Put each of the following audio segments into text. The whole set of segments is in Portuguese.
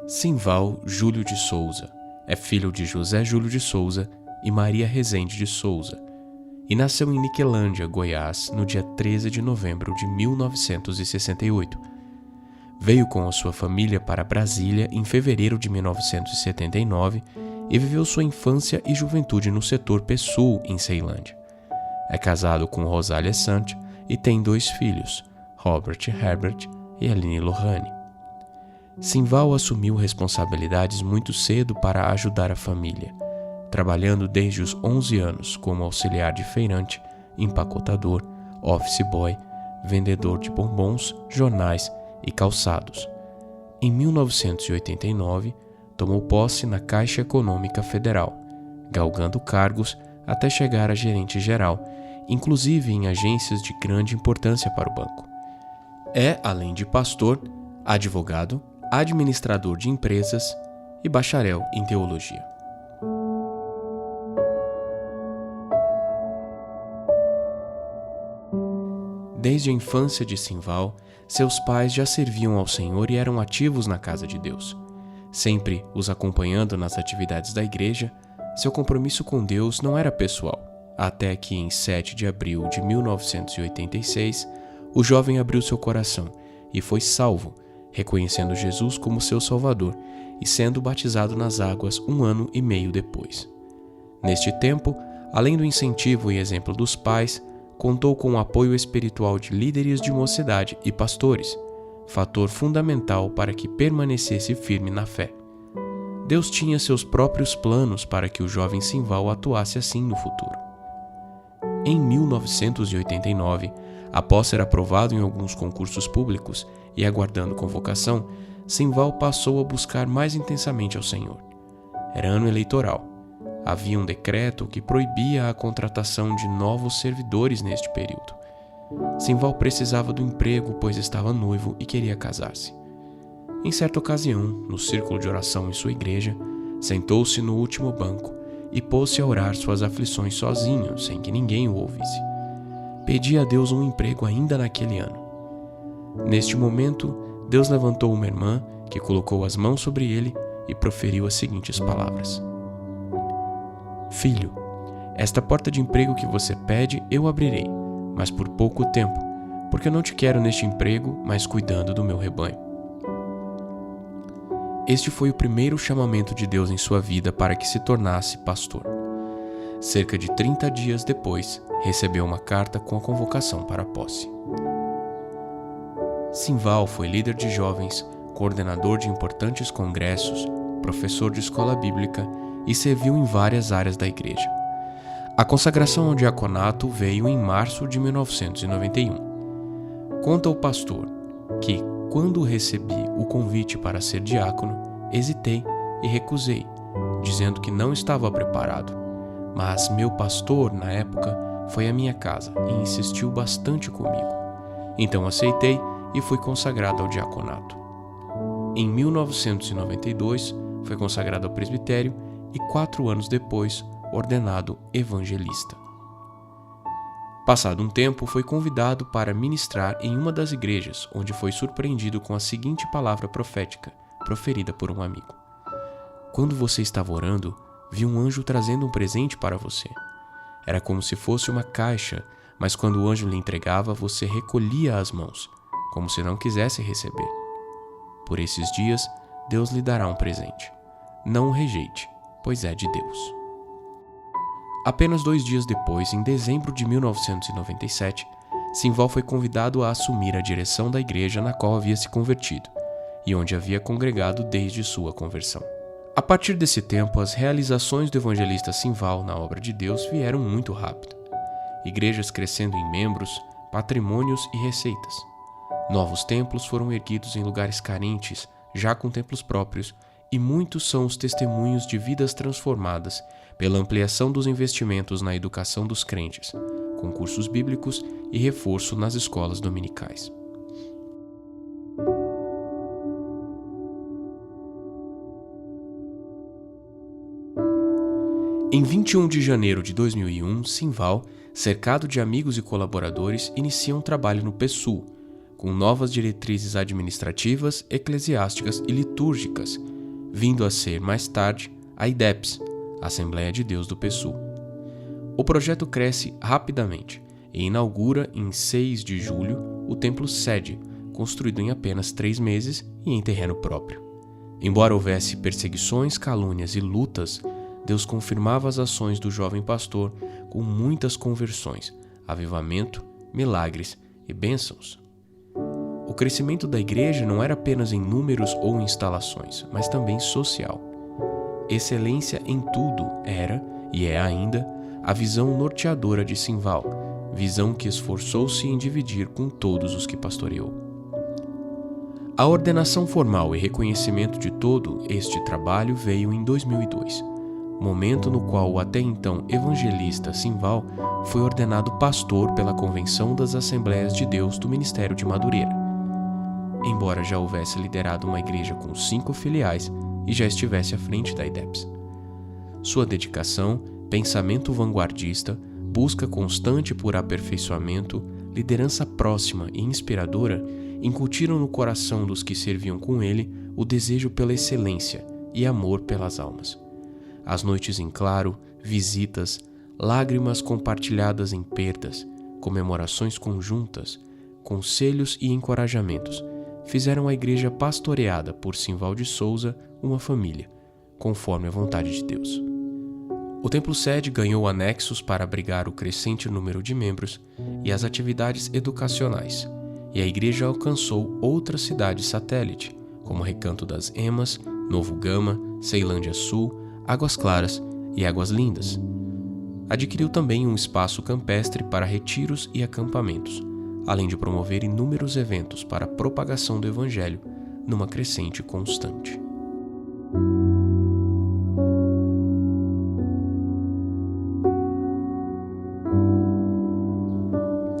Simval Júlio de Souza é filho de José Júlio de Souza e Maria Rezende de Souza, e nasceu em Niquelândia, Goiás, no dia 13 de novembro de 1968. Veio com a sua família para Brasília em fevereiro de 1979 e viveu sua infância e juventude no setor Pessul, em Ceilândia. É casado com Rosália Sante e tem 2 filhos, Robert Herbert e Aline Lohane. Simval assumiu responsabilidades muito cedo para ajudar a família, trabalhando desde os 11 anos como auxiliar de feirante, empacotador, office boy, vendedor de bombons, jornais e calçados. Em 1989, tomou posse na Caixa Econômica Federal, galgando cargos até chegar a gerente geral, inclusive em agências de grande importância para o banco. É, além de pastor, advogado, administrador de empresas e bacharel em teologia. Desde a infância de Simval, seus pais já serviam ao Senhor e eram ativos na casa de Deus. Sempre os acompanhando nas atividades da igreja, seu compromisso com Deus não era pessoal, até que em 7 de abril de 1986, o jovem abriu seu coração e foi salvo, reconhecendo Jesus como seu Salvador e sendo batizado nas águas 1 ano e meio depois. Neste tempo, além do incentivo e exemplo dos pais, contou com o apoio espiritual de líderes de mocidade e pastores, fator fundamental para que permanecesse firme na fé. Deus tinha seus próprios planos para que o jovem Simval atuasse assim no futuro. Em 1989, após ser aprovado em alguns concursos públicos e aguardando convocação, Simval passou a buscar mais intensamente ao Senhor. Era ano eleitoral. Havia um decreto que proibia a contratação de novos servidores neste período. Simval precisava do emprego, pois estava noivo e queria casar-se. Em certa ocasião, no círculo de oração em sua igreja, sentou-se no último banco e pôs-se a orar suas aflições sozinho, sem que ninguém o ouvisse. Pedia a Deus um emprego ainda naquele ano. Neste momento, Deus levantou uma irmã que colocou as mãos sobre ele e proferiu as seguintes palavras: Filho, esta porta de emprego que você pede eu abrirei, mas por pouco tempo, porque eu não te quero neste emprego, mas cuidando do meu rebanho. Este foi o primeiro chamamento de Deus em sua vida para que se tornasse pastor. Cerca de 30 dias depois, recebeu uma carta com a convocação para a posse. Simval foi líder de jovens, coordenador de importantes congressos, professor de escola bíblica e serviu em várias áreas da igreja. A consagração ao diaconato veio em março de 1991. Conta o pastor que, quando recebi o convite para ser diácono, hesitei e recusei, dizendo que não estava preparado. Mas meu pastor, na época, foi à minha casa e insistiu bastante comigo. Então aceitei e fui consagrado ao diaconato. Em 1992, foi consagrado ao presbitério e 4 anos depois, ordenado evangelista. Passado um tempo, foi convidado para ministrar em uma das igrejas, onde foi surpreendido com a seguinte palavra profética, proferida por um amigo: Quando você estava orando, vi um anjo trazendo um presente para você. Era como se fosse uma caixa, mas quando o anjo lhe entregava, você recolhia as mãos, como se não quisesse receber. Por esses dias, Deus lhe dará um presente. Não o rejeite, pois é de Deus. Apenas 2 dias depois, em dezembro de 1997, Simval foi convidado a assumir a direção da igreja na qual havia se convertido e onde havia congregado desde sua conversão. A partir desse tempo, as realizações do evangelista Simval na obra de Deus vieram muito rápido. Igrejas crescendo em membros, patrimônios e receitas. Novos templos foram erguidos em lugares carentes, já com templos próprios, e muitos são os testemunhos de vidas transformadas pela ampliação dos investimentos na educação dos crentes, concursos bíblicos e reforço nas escolas dominicais. Em 21 de janeiro de 2001, Simval, cercado de amigos e colaboradores, inicia um trabalho no Pessul, com novas diretrizes administrativas, eclesiásticas e litúrgicas, vindo a ser, mais tarde, a IDEPS, Assembleia de Deus do PSUL. O projeto cresce rapidamente e inaugura em 6 de julho o templo sede, construído em apenas 3 meses e em terreno próprio. Embora houvesse perseguições, calúnias e lutas, Deus confirmava as ações do jovem pastor com muitas conversões, avivamento, milagres e bênçãos. O crescimento da igreja não era apenas em números ou instalações, mas também social. Excelência em tudo era, e é ainda, a visão norteadora de Simval, visão que esforçou-se em dividir com todos os que pastoreou. A ordenação formal e reconhecimento de todo este trabalho veio em 2002, momento no qual o até então evangelista Simval foi ordenado pastor pela Convenção das Assembleias de Deus do Ministério de Madureira. Embora já houvesse liderado uma igreja com 5 filiais e já estivesse à frente da IDEPS. Sua dedicação, pensamento vanguardista, busca constante por aperfeiçoamento, liderança próxima e inspiradora incutiram no coração dos que serviam com ele o desejo pela excelência e amor pelas almas. As noites em claro, visitas, lágrimas compartilhadas em perdas, comemorações conjuntas, conselhos e encorajamentos fizeram a igreja pastoreada por Simval de Souza uma família, conforme a vontade de Deus. O templo sede ganhou anexos para abrigar o crescente número de membros e as atividades educacionais, e a igreja alcançou outras cidades satélite, como Recanto das Emas, Novo Gama, Ceilândia Sul, Águas Claras e Águas Lindas. Adquiriu também um espaço campestre para retiros e acampamentos, além de promover inúmeros eventos para a propagação do Evangelho numa crescente constante.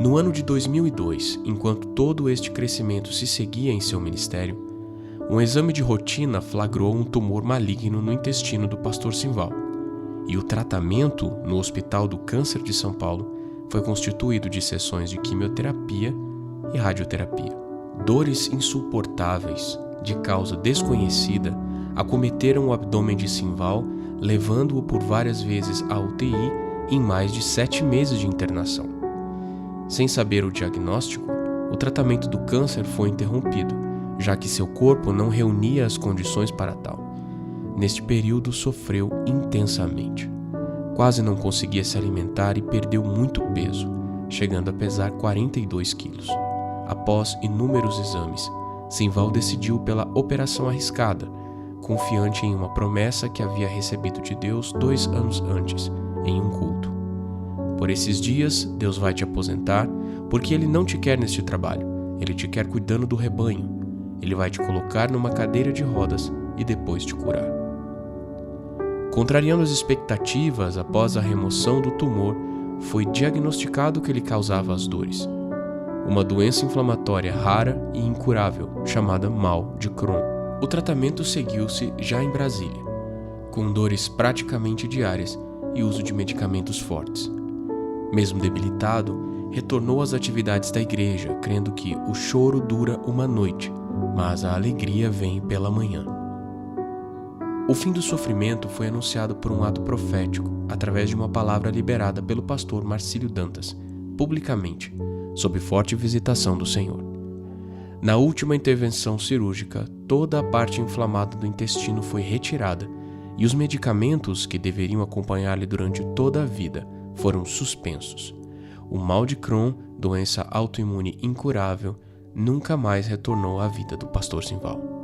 No ano de 2002, enquanto todo este crescimento se seguia em seu ministério, um exame de rotina flagrou um tumor maligno no intestino do pastor Simval, e o tratamento no Hospital do Câncer de São Paulo foi constituído de sessões de quimioterapia e radioterapia. Dores insuportáveis, de causa desconhecida, acometeram o abdômen de Simval, levando-o por várias vezes à UTI em mais de 7 meses de internação. Sem saber o diagnóstico, o tratamento do câncer foi interrompido, já que seu corpo não reunia as condições para tal. Neste período, sofreu intensamente. Quase não conseguia se alimentar e perdeu muito peso, chegando a pesar 42 quilos. Após inúmeros exames, Simval decidiu pela operação arriscada, confiante em uma promessa que havia recebido de Deus 2 anos antes, em um culto. Por esses dias, Deus vai te aposentar, porque Ele não te quer neste trabalho, Ele te quer cuidando do rebanho. Ele vai te colocar numa cadeira de rodas e depois te curar. Contrariando as expectativas, após a remoção do tumor, foi diagnosticado que ele causava as dores. Uma doença inflamatória rara e incurável, chamada mal de Crohn. O tratamento seguiu-se já em Brasília, com dores praticamente diárias e uso de medicamentos fortes. Mesmo debilitado, retornou às atividades da igreja, crendo que o choro dura uma noite, mas a alegria vem pela manhã. O fim do sofrimento foi anunciado por um ato profético, através de uma palavra liberada pelo pastor Marcílio Dantas, publicamente, sob forte visitação do Senhor. Na última intervenção cirúrgica, toda a parte inflamada do intestino foi retirada e os medicamentos que deveriam acompanhar-lhe durante toda a vida foram suspensos. O mal de Crohn, doença autoimune incurável, nunca mais retornou à vida do pastor Simval.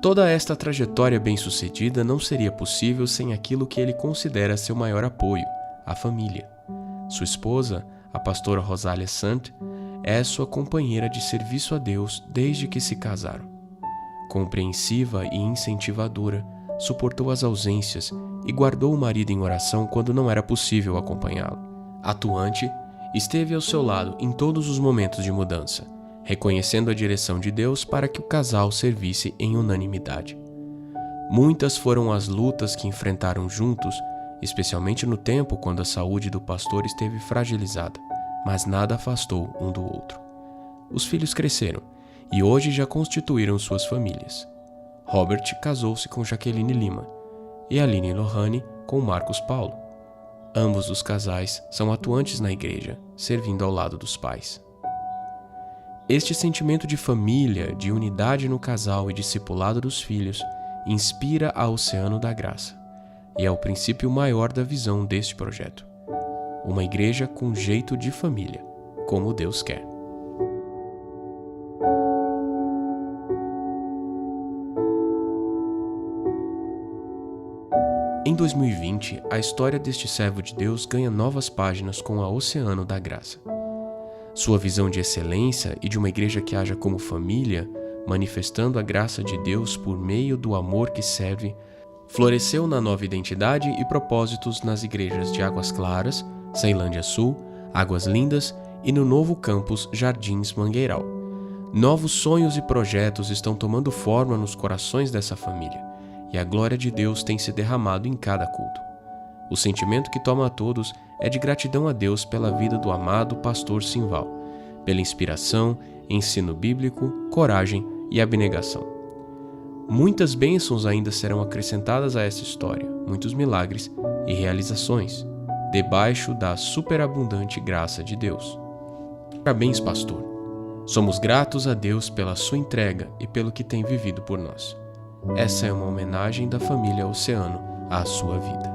Toda esta trajetória bem-sucedida não seria possível sem aquilo que ele considera seu maior apoio, a família. Sua esposa, a pastora Rosália Sant, é sua companheira de serviço a Deus desde que se casaram. Compreensiva e incentivadora, suportou as ausências e guardou o marido em oração quando não era possível acompanhá-lo. Atuante, esteve ao seu lado em todos os momentos de mudança, reconhecendo a direção de Deus para que o casal servisse em unanimidade. Muitas foram as lutas que enfrentaram juntos, especialmente no tempo quando a saúde do pastor esteve fragilizada, mas nada afastou um do outro. Os filhos cresceram e hoje já constituíram suas famílias. Robert casou-se com Jaqueline Lima e Aline Lohane com Marcos Paulo. Ambos os casais são atuantes na igreja, servindo ao lado dos pais. Este sentimento de família, de unidade no casal e discipulado dos filhos inspira a Oceano da Graça e é o princípio maior da visão deste projeto. Uma igreja com jeito de família, como Deus quer. Em 2020, a história deste servo de Deus ganha novas páginas com a Oceano da Graça. Sua visão de excelência e de uma igreja que haja como família, manifestando a graça de Deus por meio do amor que serve, floresceu na nova identidade e propósitos nas igrejas de Águas Claras, Ceilândia Sul, Águas Lindas e no novo campus Jardins Mangueiral. Novos sonhos e projetos estão tomando forma nos corações dessa família, e a glória de Deus tem se derramado em cada culto. O sentimento que toma a todos é de gratidão a Deus pela vida do amado pastor Simval, pela inspiração, ensino bíblico, coragem e abnegação. Muitas bênçãos ainda serão acrescentadas a essa história, muitos milagres e realizações, debaixo da superabundante graça de Deus. Parabéns, pastor. Somos gratos a Deus pela sua entrega e pelo que tem vivido por nós. Essa é uma homenagem da família Oceano à sua vida.